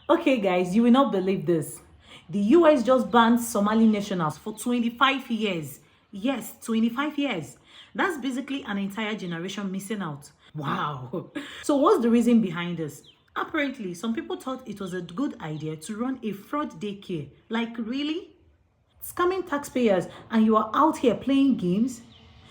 Okay, guys, you will not believe this. The US just banned Somali nationals for 25 years. Yes, 25 years. That's basically an entire generation missing out. Wow. So, what's the reason behind this? Apparently, some people thought it was a good idea to run a fraud daycare. Like, really? Scamming taxpayers and you are out here playing games?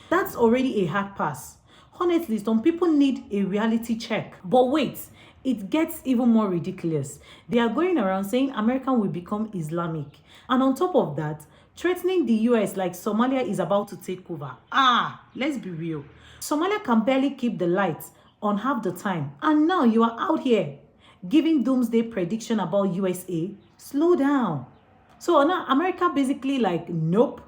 That's already a hard pass. Honestly, some people need a reality check. But wait, it gets even more ridiculous. They are going around saying America will become Islamic. And on top of that, threatening the US like Somalia is about to take over. Let's be real. Somalia can barely keep the lights on half the time. And now you are out here giving doomsday prediction about USA. Slow down. So now America basically like, nope,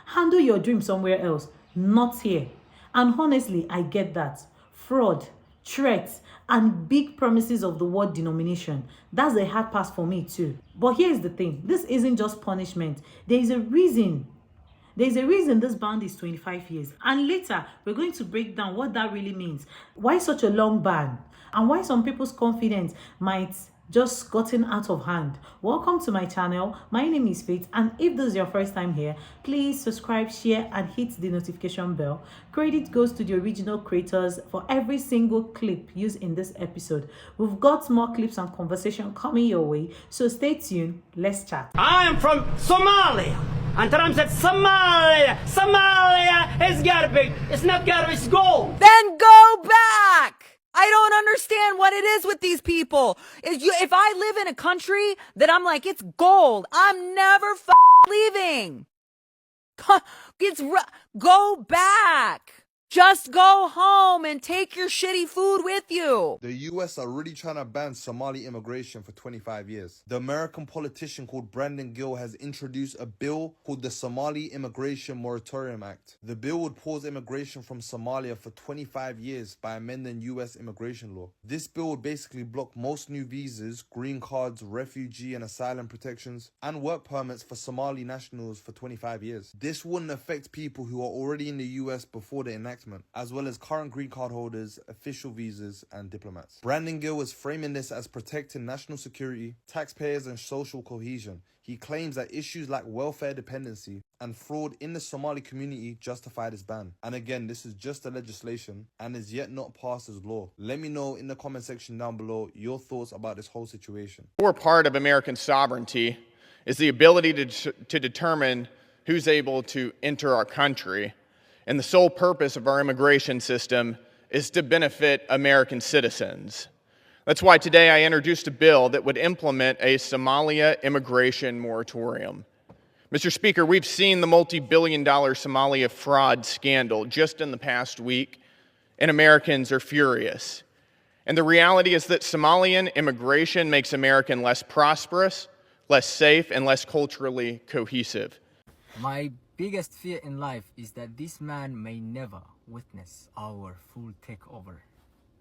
handle your dream somewhere else, not here. And honestly, I get that. Fraud, threats, and big promises of the word denomination. That's a hard pass for me too. But here's the thing. This isn't just punishment. There is a reason. There's a reason this ban is 25 years. And later, we're going to break down what that really means. Why such a long ban? And why some people's confidence might just gotten out of hand. Welcome to my channel. My name is Faith, and if this is your first time here, please subscribe, share, and hit the notification bell. Credit goes to the original creators for every single clip used in this episode. We've got more clips and conversation coming your way, so stay tuned. Let's chat. I am from Somalia. And Trump said, Somalia is garbage. It's not garbage, it's gold. Then go back. I don't understand what it is with these people. If I live in a country that I'm like, it's gold, I'm never leaving. Go back. Just go home and take your shitty food with you. The US are really trying to ban Somali immigration for 25 years. The American politician called Brandon Gill has introduced a bill called the Somali Immigration Moratorium Act. The bill would pause immigration from Somalia for 25 years by amending US immigration law. This bill would basically block most new visas, green cards, refugee and asylum protections, and work permits for Somali nationals for 25 years. This wouldn't affect people who are already in the US before the enactment, as well as current green card holders, official visas, and diplomats. Brandon Gill is framing this as protecting national security, taxpayers, and social cohesion. He claims that issues like welfare dependency and fraud in the Somali community justify this ban. And again, this is just a legislation and is yet not passed as law. Let me know in the comment section down below your thoughts about this whole situation. Core part of American sovereignty is the ability to determine who's able to enter our country. And the sole purpose of our immigration system is to benefit American citizens. That's why today I introduced a bill that would implement a Somalia immigration moratorium. Mr. Speaker, we've seen the multi-billion-dollar Somalia fraud scandal just in the past week, and Americans are furious. And the reality is that Somalian immigration makes America less prosperous, less safe, and less culturally cohesive. My biggest fear in life is that this man may never witness our full takeover.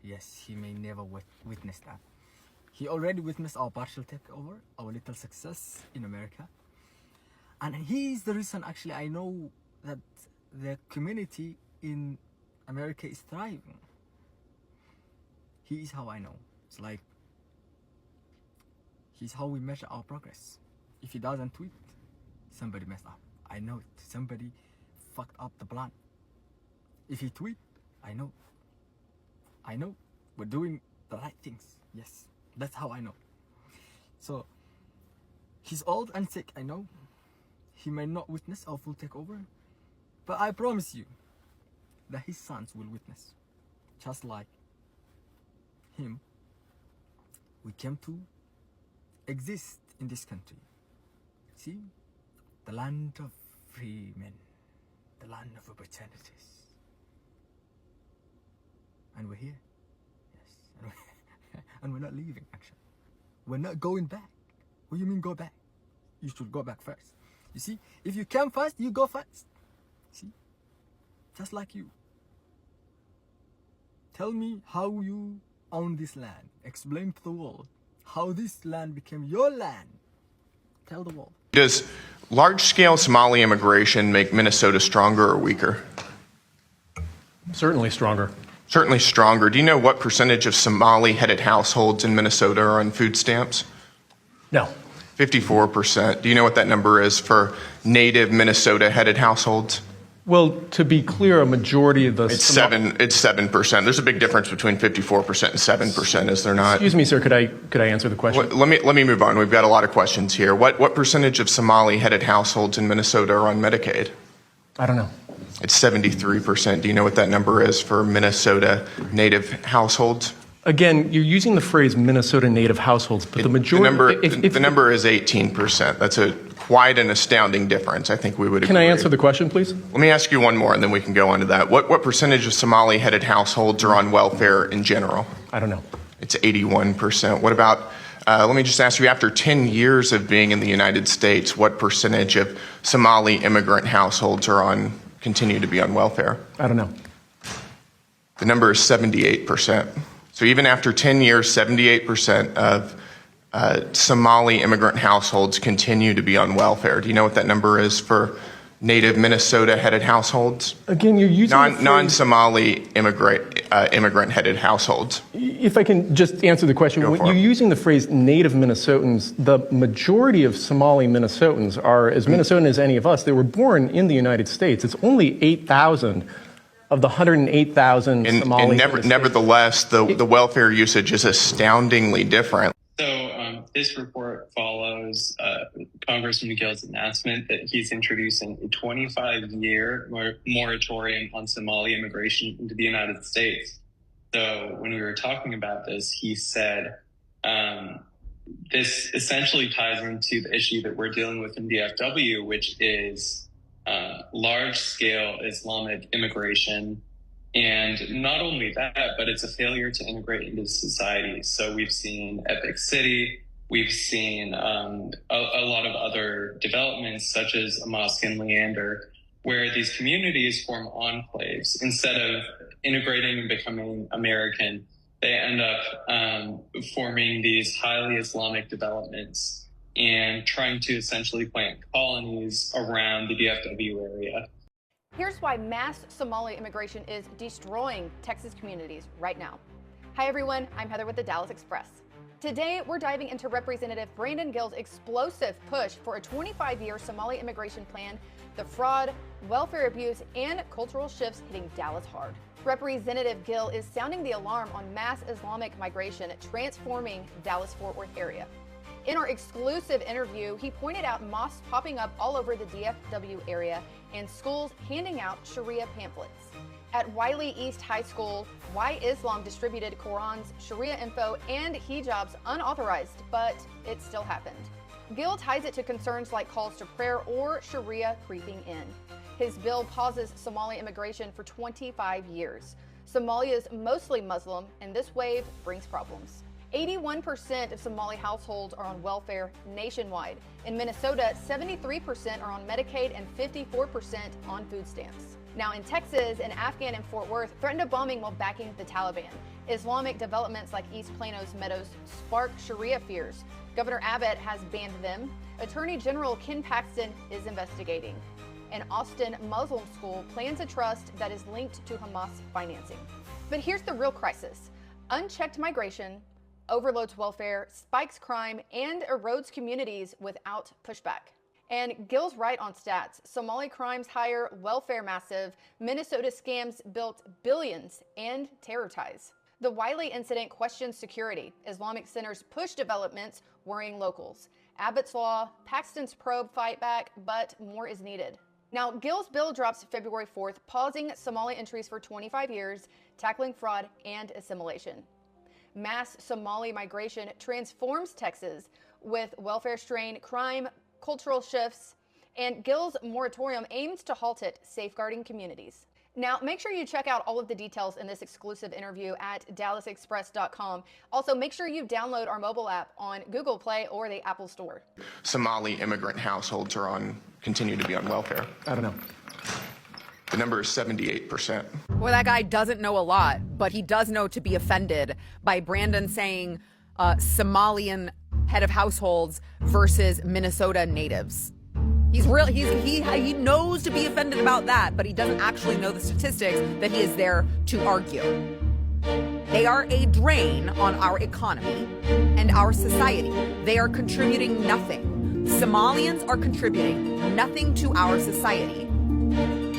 Yes, he may never witness that. He already witnessed our partial takeover, our little success in America. And he is the reason actually I know that the community in America is thriving. He is how I know. It's like, he's how we measure our progress. If he doesn't tweet, somebody messed up. I know it. Somebody fucked up the plan. If he tweet, I know. We're doing the right things. Yes, that's how I know. So, he's old and sick, I know. He may not witness our full takeover, but I promise you that his sons will witness. Just like him, we came to exist in this country. See? The land of free men, the land of opportunities. And we're here. Yes. And we're not leaving, actually. We're not going back. What do you mean go back? You should go back first. You see, if you come first, you go first. See? Just like you. Tell me how you own this land. Explain to the world how this land became your land. Tell the world. Does large-scale Somali immigration make Minnesota stronger or weaker? Certainly stronger. Certainly stronger. Do you know what percentage of Somali-headed households in Minnesota are on food stamps? No. 54%. Do you know what that number is for native Minnesota-headed households? Well, to be clear, a majority of the... It's 7%. There's a big difference between 54% and 7%, is there not? Excuse me, sir, could I answer the question? Let me move on. We've got a lot of questions here. What percentage of Somali-headed households in Minnesota are on Medicaid? I don't know. It's 73%. Do you know what that number is for Minnesota native households? Again, you're using the phrase Minnesota native households, but the majority... The number is 18%. That's quite an astounding difference. I think we would agree. Can I answer the question, please? Let me ask you one more, and then we can go on to that. What percentage of Somali-headed households are on welfare in general? I don't know. It's 81%. What about, let me just ask you, after 10 years of being in the United States, what percentage of Somali immigrant households continue to be on welfare? I don't know. The number is 78%. So even after 10 years, 78% of Somali immigrant households continue to be on welfare. Do you know what that number is for native Minnesota-headed households? Again, you're using non-Somali immigrant-headed households. If I can just answer the question, when you're using the phrase native Minnesotans, the majority of Somali Minnesotans are as Minnesotan as any of us. They were born in the United States. It's only 8,000 of the 108,000 Somali. Nevertheless, the welfare usage is astoundingly different. So this report follows Congressman Gill's announcement that he's introducing a 25-year moratorium on Somali immigration into the United States. So when we were talking about this, he said this essentially ties into the issue that we're dealing with in DFW, which is large-scale Islamic immigration. And not only that, but it's a failure to integrate into society. So we've seen Epic City, we've seen a lot of other developments such as a mosque in Leander, where these communities form enclaves. Instead of integrating and becoming American, they end up forming these highly Islamic developments and trying to essentially plant colonies around the DFW area. Here's why mass Somali immigration is destroying Texas communities right now. Hi everyone, I'm Heather with the Dallas Express. Today, we're diving into Representative Brandon Gill's explosive push for a 25-year Somali immigration plan, the fraud, welfare abuse, and cultural shifts hitting Dallas hard. Representative Gill is sounding the alarm on mass Islamic migration transforming Dallas-Fort Worth area. In our exclusive interview, he pointed out mosques popping up all over the DFW area and schools handing out Sharia pamphlets. At Wiley East High School, Why Islam distributed Qurans, Sharia info, and hijabs unauthorized, but it still happened. Gill ties it to concerns like calls to prayer or Sharia creeping in. His bill pauses Somali immigration for 25 years. Somalia is mostly Muslim, and this wave brings problems. 81% of Somali households are on welfare nationwide. In Minnesota, 73% are on Medicaid and 54% on food stamps. Now in Texas, an Afghan in Fort Worth threatened a bombing while backing the Taliban. Islamic developments like East Plano's Meadows spark Sharia fears. Governor Abbott has banned them. Attorney General Ken Paxton is investigating. An Austin Muslim school plans a trust that is linked to Hamas financing. But here's the real crisis. Unchecked migration overloads welfare, spikes crime, and erodes communities without pushback. And Gill's right on stats. Somali crimes higher, welfare massive, Minnesota scams built billions, and terror ties. The Wiley incident questions security. Islamic centers push developments, worrying locals. Abbott's law, Paxton's probe fight back, but more is needed. Now, Gill's bill drops February 4th, pausing Somali entries for 25 years, tackling fraud and assimilation. Mass Somali migration transforms Texas with welfare-strained crime, cultural shifts, and Gill's moratorium aims to halt it, safeguarding communities. Now, make sure you check out all of the details in this exclusive interview at dallasexpress.com. Also, make sure you download our mobile app on Google Play or the Apple Store. Somali immigrant households continue to be on welfare. I don't know. The number is 78%. Well, that guy doesn't know a lot, but he does know to be offended by Brandon saying Somalian head of households versus Minnesota natives. He knows to be offended about that, but he doesn't actually know the statistics that he is there to argue. They are a drain on our economy and our society. They are contributing nothing. Somalians are contributing nothing to our society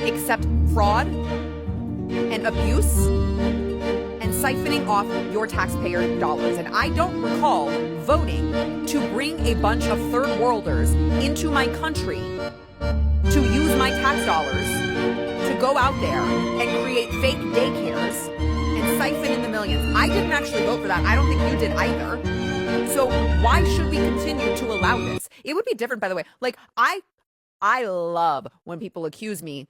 except fraud and abuse and siphoning off your taxpayer dollars. And I don't recall voting to bring a bunch of third worlders into my country to use my tax dollars to go out there and create fake daycares and siphon in the millions. I didn't actually vote for that. I don't think you did either. So why should we continue to allow this? It would be different, by the way. Like, I love when people accuse me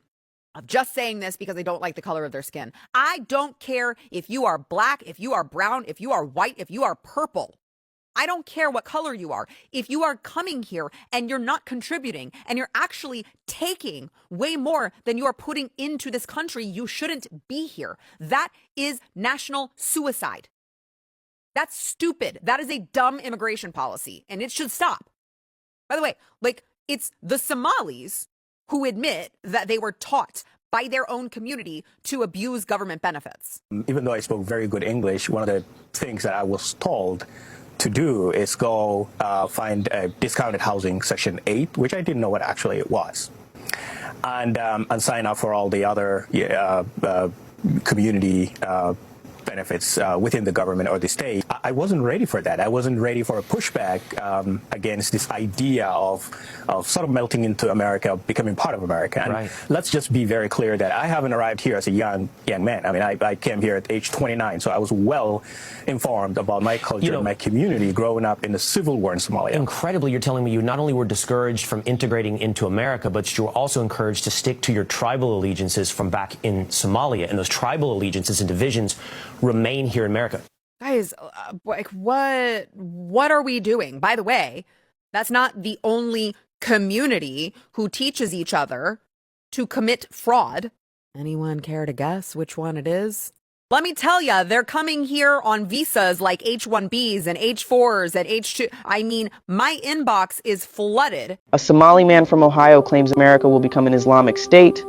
of just saying this because they don't like the color of their skin. I don't care if you are black, if you are brown, if you are white, if you are purple. I don't care what color you are. If you are coming here and you're not contributing and you're actually taking way more than you are putting into this country, you shouldn't be here. That is national suicide. That's stupid. That is a dumb immigration policy, and it should stop. By the way, like, it's the Somalis who admit that they were taught by their own community to abuse government benefits. Even though I spoke very good English, one of the things that I was told to do is go find a discounted housing section 8, which I didn't know what actually it was, and sign up for all the other community benefits within the government or the state. I wasn't ready for that. I wasn't ready for a pushback against this idea of sort of melting into America, becoming part of America. And right. Let's just be very clear that I haven't arrived here as a young man. I mean, I came here at age 29, so I was well informed about my culture and my community growing up in the civil war in Somalia. Incredibly, you're telling me you not only were discouraged from integrating into America, but you were also encouraged to stick to your tribal allegiances from back in Somalia, and those tribal allegiances and divisions remain here in America. Guys, like, what are we doing? By the way, that's not the only community who teaches each other to commit fraud. Anyone care to guess which one it is? Let me tell you, they're coming here on visas like H-1Bs and H-4s and H-2. I mean, my inbox is flooded. A Somali man from Ohio claims America will become an Islamic state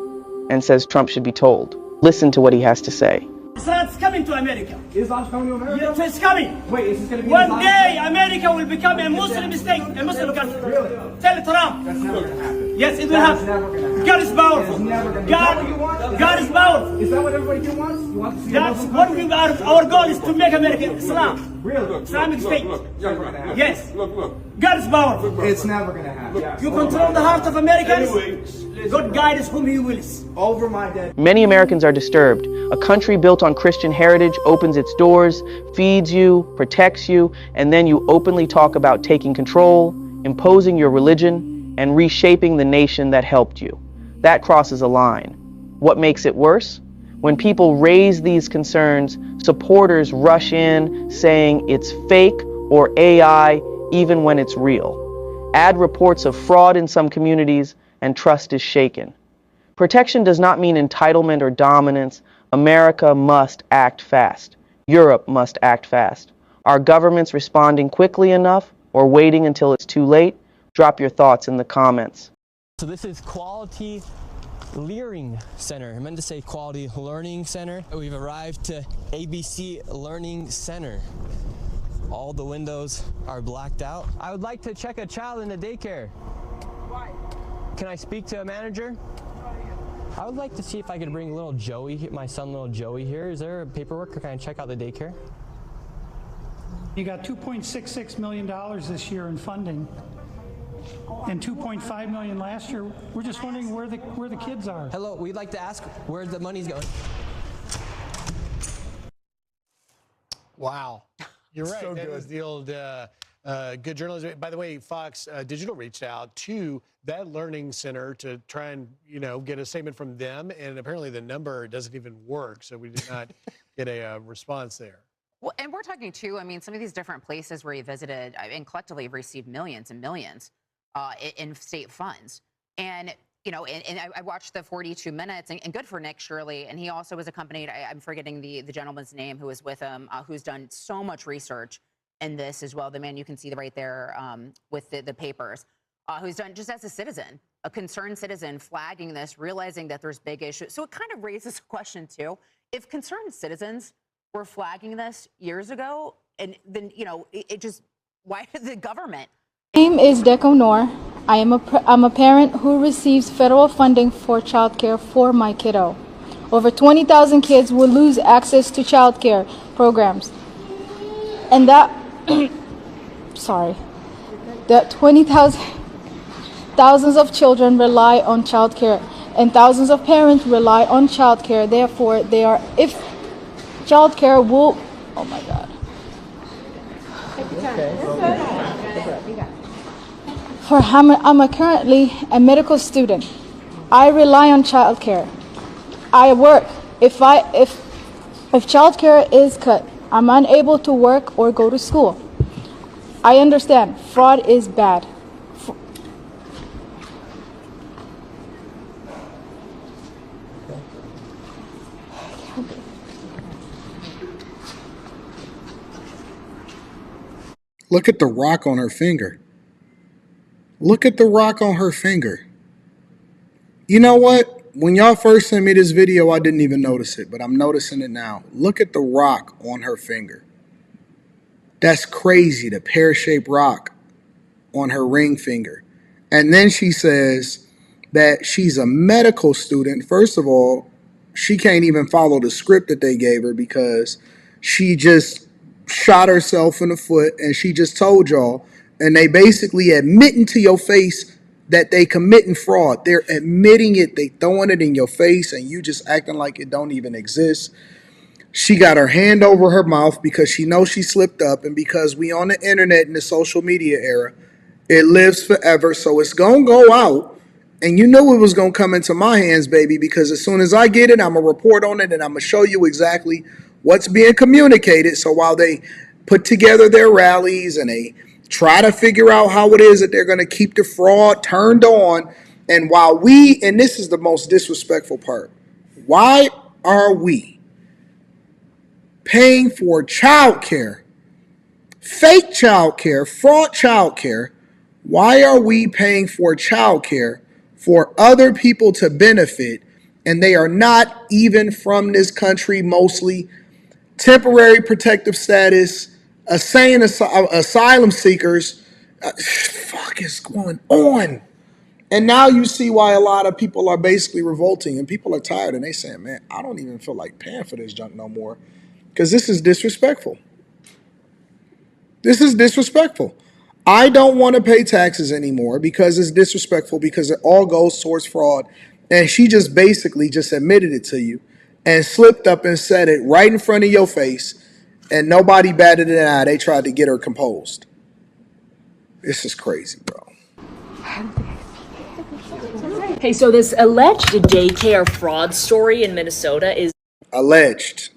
and says Trump should be told. Listen to what he has to say. Islam's coming to America. Islam's coming to America? Yes, it's coming. Wait, is this going to be one day America will become a Muslim state, a Muslim country. Really? Tell Trump. That's never going to happen. Yes, it will That's happen. never going to happen. God is powerful. It's never going to God, God is powerful. Is that what everybody here wants? You want to see That's one thing. Our goal is to make America Islam. Really? Islamic state. Yes. Look. God is powerful. It's never going to happen. Yes. You control the heart of Americans. God guides whom He wills. Over my dead. Many Americans are disturbed. A country built on Christian heritage opens its doors, feeds you, protects you, and then you openly talk about taking control, imposing your religion, and reshaping the nation that helped you. That crosses a line. What makes it worse? When people raise these concerns, supporters rush in saying it's fake or AI, even when it's real. Add reports of fraud in some communities, and trust is shaken. Protection does not mean entitlement or dominance. America must act fast. Europe must act fast. Are governments responding quickly enough or waiting until it's too late? Drop your thoughts in the comments. So this is Quality Learning Center. I meant to say Quality Learning Center. We've arrived to ABC Learning Center. All the windows are blacked out. I would like to check a child in the daycare. Why? Can I speak to a manager? I would like to see if I could bring little Joey, my son little Joey here. Is there paperwork or can I check out the daycare? You got $2.66 million this year in funding and $2.5 million last year. We're just wondering where the kids are. Hello, we'd like to ask where the money's going. Wow. You're right. So that was the old good journalism. By the way, Fox Digital reached out to that learning center to try and, get a statement from them. And apparently the number doesn't even work. So we did not get a response there. Well, and we're talking too, I mean, some of these different places where you visited and collectively have received millions and millions in state funds. And, and I watched the 42 minutes and good for Nick Shirley. And he also was accompanied, I'm forgetting the gentleman's name who was with him, who's done so much research in this as well. The man you can see right there with the papers, who's done just as a citizen, a concerned citizen flagging this, realizing that there's big issues. So it kind of raises a question too. If concerned citizens were flagging this years ago, and then, you know, it just, why did the government? My name is Deco Noor. I'm a parent who receives federal funding for childcare for my kiddo. Over 20,000 kids will lose access to childcare programs. And that, that 20,000, thousands of children rely on childcare, and thousands of parents rely on childcare. Therefore, if childcare will, oh my God. I'm currently a medical student. I rely on childcare. I work. If childcare is cut, I'm unable to work or go to school. I understand fraud is bad. Look at the rock on her finger. Look at the rock on her finger. You know what? When y'all first sent me this video, I didn't even notice it, but I'm noticing it now. Look at the rock on her finger. That's crazy, the pear-shaped rock on her ring finger. And then she says that she's a medical student. First of all, she can't even follow the script that they gave her because she just shot herself in the foot, and she just told y'all, and they basically admitting to your face that they committing fraud. They're admitting it, they throwing it in your face, and you just acting like it don't even exist. She got her hand over her mouth because she knows she slipped up, and because we on the internet in the social media era, it lives forever, so it's gonna go out. And you knew it was gonna come into my hands, baby, because as soon as I get it, I'm gonna report on it and I'm gonna show you exactly what's being communicated. So while they put together their rallies and they try to figure out how it is that they're gonna keep the fraud turned on, and while we, and this is the most disrespectful part, why are we paying for child care, fake child care, fraud child care? Why are we paying for child care for other people to benefit, and they are not even from this country, mostly temporary protective status, asylum seekers? Fuck is going on? And now you see why a lot of people are basically revolting, and people are tired, and they saying, man, I don't even feel like paying for this junk no more because this is disrespectful. This is disrespectful. I don't want to pay taxes anymore because it's disrespectful, because it all goes towards fraud. And she just basically just admitted it to you and slipped up and said it right in front of your face, and nobody batted an eye. They tried to get her composed. This is crazy, bro. Hey, so this alleged daycare fraud story in Minnesota is alleged.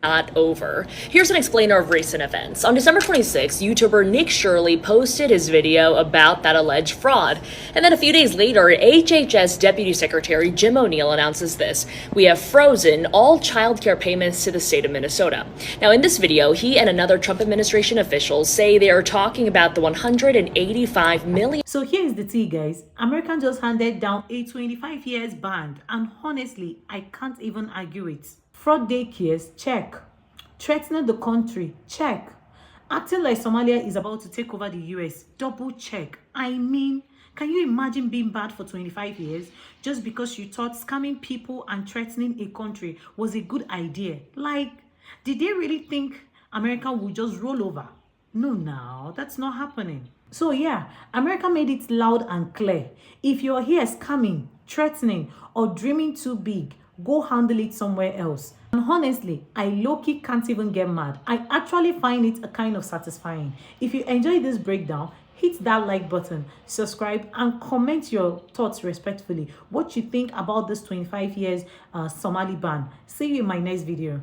Not over. Here's an explainer of recent events. On December 26th, YouTuber Nick Shirley posted his video about that alleged fraud. And then a few days later, HHS Deputy Secretary Jim O'Neill announces this: we have frozen all childcare payments to the state of Minnesota. Now, in this video, he and another Trump administration officials say they are talking about the $185 million. So here's the tea, guys. America just handed down a 25 years ban, and honestly, I can't even argue it. Fraud daycares, check. Threatening the country, check. Acting like Somalia is about to take over the US, double check. I mean, can you imagine being banned for 25 years just because you thought scamming people and threatening a country was a good idea? Like, did they really think America would just roll over? No, that's not happening. So yeah, America made it loud and clear. If you're here scamming, threatening, or dreaming too big, go handle it somewhere else. And honestly, I low-key can't even get mad. I actually find it a kind of satisfying. If you enjoyed this breakdown, hit that like button, subscribe, and comment your thoughts respectfully. What you think about this 25 years Somali ban. See you in my next video.